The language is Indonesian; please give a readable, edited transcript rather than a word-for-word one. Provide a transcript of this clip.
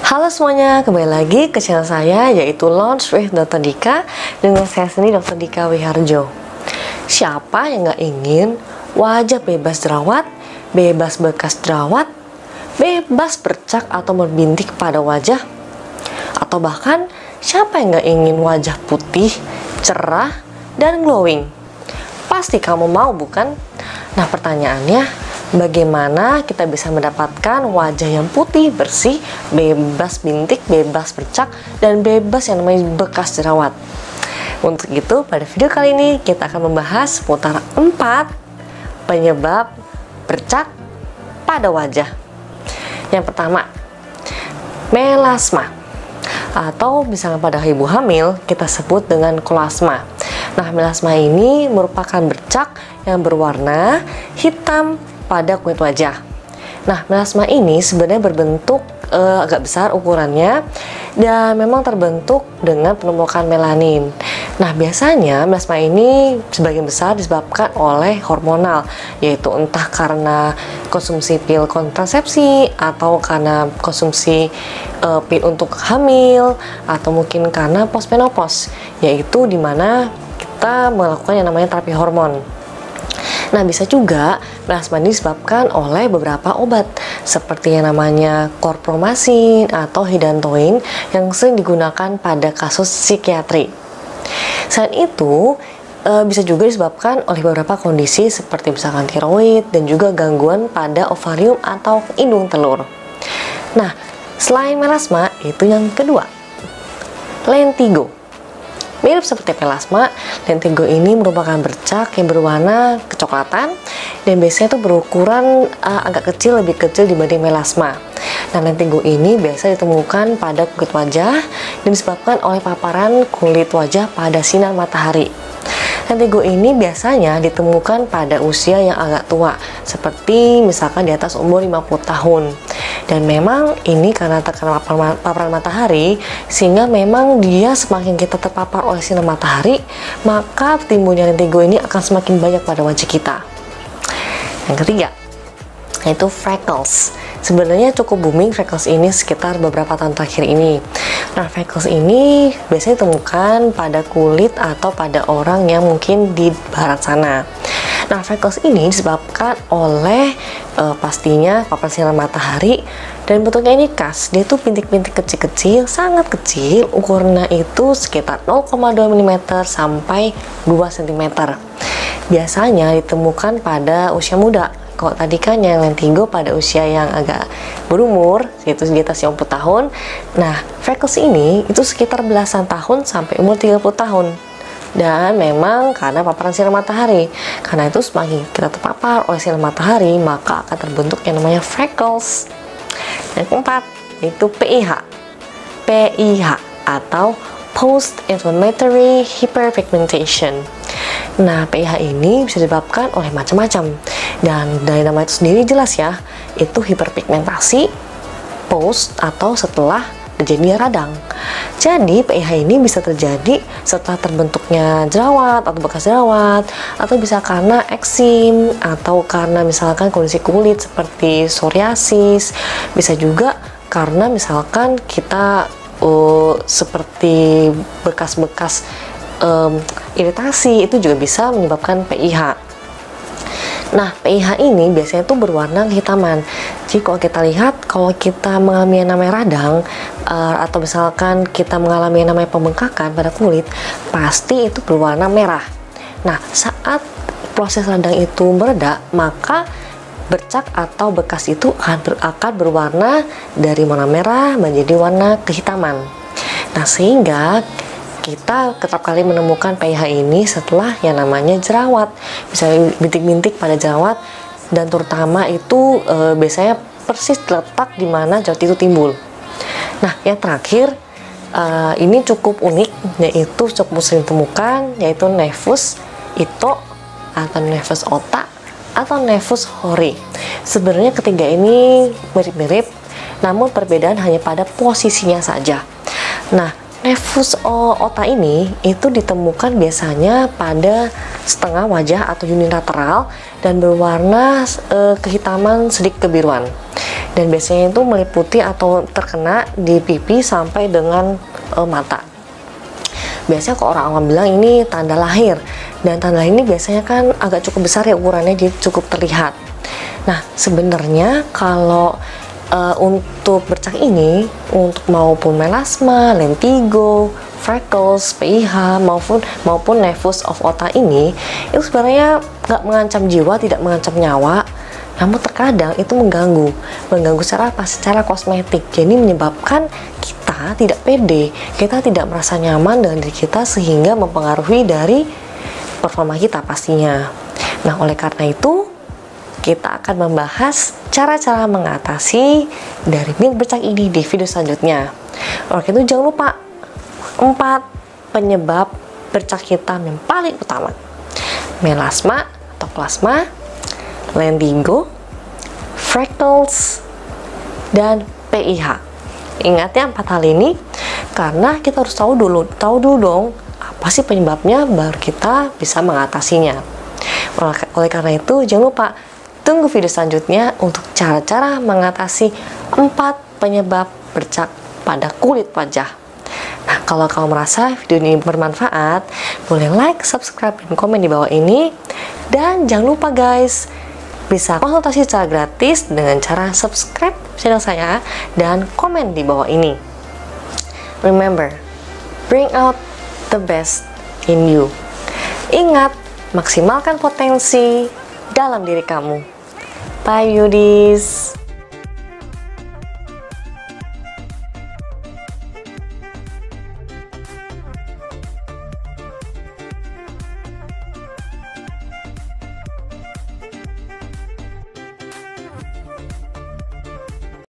Halo semuanya, kembali lagi ke channel saya yaitu Launch with Dr. Dika dengan saya sendiri Dr. Dika Wiharjo. Siapa yang gak ingin wajah bebas jerawat, bebas bekas jerawat, bebas bercak atau berbintik pada wajah? Atau bahkan siapa yang gak ingin wajah putih, cerah, dan glowing? Pasti kamu mau bukan? Nah pertanyaannya, bagaimana kita bisa mendapatkan wajah yang putih, bersih, bebas bintik, bebas bercak, dan bebas yang namanya bekas jerawat? Untuk itu, pada video kali ini kita akan membahas seputar 4 penyebab bercak pada wajah. Yang pertama, melasma, atau misalnya pada ibu hamil kita sebut dengan kolasma. Nah, melasma ini merupakan bercak yang berwarna hitam pada kulit wajah. Nah, melasma ini sebenarnya berbentuk agak besar ukurannya dan memang terbentuk dengan penumpukan melanin. Nah, biasanya melasma ini sebagian besar disebabkan oleh hormonal, yaitu entah karena konsumsi pil kontrasepsi atau karena konsumsi pil untuk hamil atau mungkin karena postmenopause, yaitu dimana kita melakukan yang namanya terapi hormon. Nah, bisa juga melasma ini disebabkan oleh beberapa obat seperti yang namanya chlorpromazine atau hydantoin yang sering digunakan pada kasus psikiatri. Selain itu, bisa juga disebabkan oleh beberapa kondisi seperti misalkan tiroid dan juga gangguan pada ovarium atau indung telur. Nah, selain melasma, itu yang kedua, lentigo. Mirip seperti melasma, lentigo ini merupakan bercak yang berwarna kecoklatan dan biasanya itu berukuran agak kecil, lebih kecil dibanding melasma. Nah, lentigo ini biasa ditemukan pada kulit wajah dan disebabkan oleh paparan kulit wajah pada sinar matahari. Lentigo ini biasanya ditemukan pada usia yang agak tua, seperti misalkan di atas umur 50 tahun. Dan memang ini karena terkena paparan matahari, sehingga memang dia semakin kita terpapar oleh sinar matahari, maka timbulnya lentigo ini akan semakin banyak pada wajah kita. Yang ketiga, yaitu freckles. Sebenarnya cukup booming freckles ini sekitar beberapa tahun terakhir ini. Nah, freckles ini biasanya ditemukan pada kulit atau pada orang yang mungkin di barat sana. Nah, freckles ini disebabkan oleh pastinya paparan sinar matahari dan bentuknya ini khas. Dia tuh bintik-bintik kecil-kecil, sangat kecil, ukurannya itu sekitar 0,2 mm sampai 2 cm. Biasanya ditemukan pada usia muda. Kalau tadi kan yang lentigo pada usia yang agak berumur, yaitu di atas 50 tahun. Nah, freckles ini itu sekitar belasan tahun sampai umur 30 tahun. Dan memang karena paparan sinar matahari. Karena itu semakin kita terpapar oleh sinar matahari, maka akan terbentuk yang namanya freckles. Yang keempat, itu PIH. PIH atau Post-Inflammatory Hyperpigmentation. Nah, PIH ini bisa disebabkan oleh macam-macam. Dan dari nama itu sendiri jelas ya, itu hiperpigmentasi post atau setelah terjadinya radang. Jadi PIH ini bisa terjadi setelah terbentuknya jerawat atau bekas jerawat, atau bisa karena eksim, atau karena misalkan kondisi kulit seperti psoriasis. Bisa juga karena misalkan kita seperti bekas-bekas iritasi, itu juga bisa menyebabkan PIH. Nah, PIH ini biasanya tuh berwarna kehitaman. Jadi kalau kita lihat, kalau kita mengalami yang namanya radang atau misalkan kita mengalami yang namanya pembengkakan pada kulit, pasti itu berwarna merah. Nah, saat proses radang itu mereda, maka bercak atau bekas itu akan berwarna dari warna merah menjadi warna kehitaman. Nah, sehingga kita kerap kali menemukan PIH ini setelah yang namanya jerawat, misalnya bintik-bintik pada jerawat, dan terutama itu biasanya persis terletak di mana jerawat itu timbul. Nah, yang terakhir ini cukup unik, yaitu cukup sering ditemukan, yaitu nevus ito atau nevus otak atau nevus hori. Sebenarnya ketiga ini mirip-mirip, namun perbedaan hanya pada posisinya saja. Nah, nevus otak ini itu ditemukan biasanya pada setengah wajah atau unilateral dan berwarna kehitaman sedikit kebiruan. dan biasanya itu meliputi atau terkena di pipi sampai dengan mata. Biasanya kalau orang awam bilang ini tanda lahir, dan tanda lahir ini biasanya kan agak cukup besar ya ukurannya, jadi cukup terlihat. Nah, sebenarnya kalau untuk bercak ini, untuk maupun melasma, lentigo, freckles, PIH maupun nevus of Ota ini, itu sebenarnya nggak mengancam jiwa, tidak mengancam nyawa, namun terkadang itu mengganggu secara apa? Secara kosmetik. Jadi menyebabkan kita tidak pede, kita tidak merasa nyaman dengan diri kita, sehingga mempengaruhi dari performa kita pastinya. Nah, oleh karena itu kita akan membahas cara-cara mengatasi dari bibit bercak ini di video selanjutnya. Oke, itu jangan lupa 4 penyebab bercak hitam yang paling utama: melasma atau plasma, lentigo, freckles, dan PIH. Ingat ya 4 hal ini, karena kita harus tahu dulu dong apa sih penyebabnya, baru kita bisa mengatasinya. Oleh karena itu, jangan lupa tunggu video selanjutnya untuk cara-cara mengatasi 4 penyebab bercak pada kulit wajah. Nah, kalau kamu merasa video ini bermanfaat, boleh like, subscribe, dan komen di bawah ini. Dan jangan lupa guys, bisa konsultasi secara gratis dengan cara subscribe channel saya dan komen di bawah ini. Remember, bring out the best in you. Ingat, maksimalkan potensi dalam diri kamu. Bye beauties.